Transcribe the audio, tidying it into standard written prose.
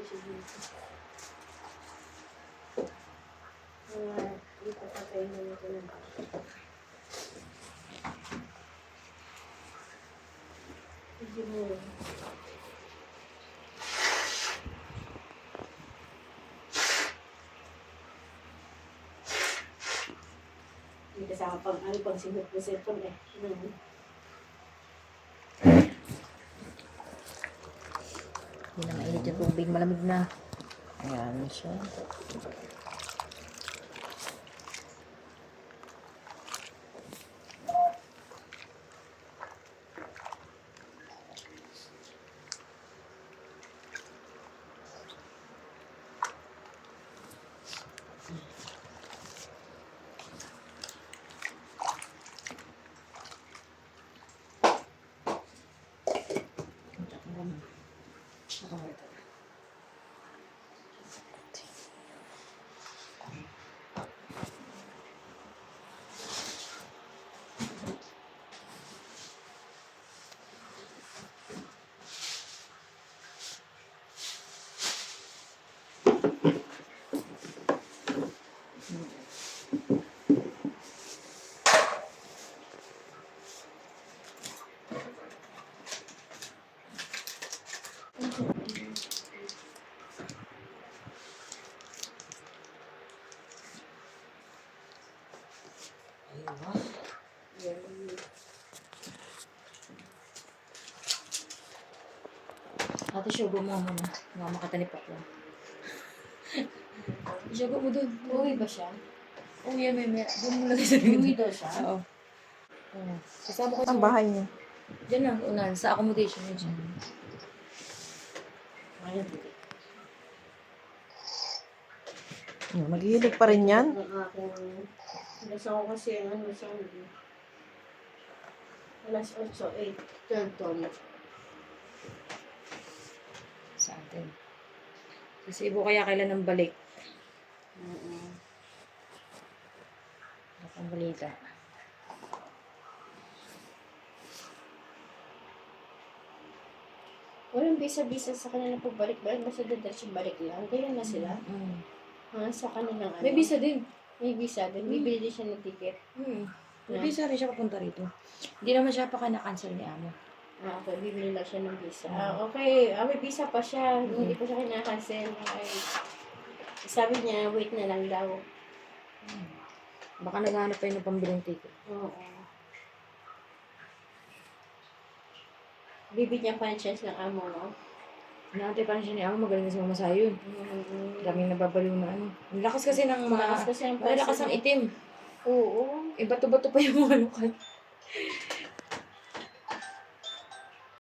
siya dito. Dito patayin natin ng bakit. Hindi mo. Hindi kasama pag singot mo cellphone eh. Hindi na mainit yung tubig, malamig na. Ayan siya. Ate, sugar mo muna. Baka makatalip ako. Sugar mo dun. Uwi ba siya? Uwi, may. Doon mo lagay sa likod. Uwi daw siya? Oo. Kasama ko Ang bahay niya. Diyan lang, unan. Sa accommodation niya dyan. Ayun. Maghihilig pa rin yan. Nasa ko kasi ano sa alas 8, 12 tono. Sa atin. Kasi ibo kaya kailan ng balik. Ang balita. Walang bisa-bisa sa kanila po balik-balik. Basta diretso balik lang. Kaya na sila. Sa kanilang ano. May visa din. May visa din. Bibili din siya ng ticket. May visa rin siya papunta rito. Hindi naman siya pa na-cancel ni Amo. Okay. Bibili lang siya ng visa. Okay. May visa pa siya. Hindi pa siya kinakancel. Okay. Sabi niya, wait na lang daw. Baka naghahanap pa yun ng pambiling ticket. Oo. Bibigyan pa ng chance ng amo, no? Naantay pa rin siya ni Amo. Magaling na si Mama Sayo yun. Daming nababaliw na ano. Ang lakas kasi ng mga... Malakas kasi ang Malakas ang itim. Oo. Bato-bato pa yung mga lukat.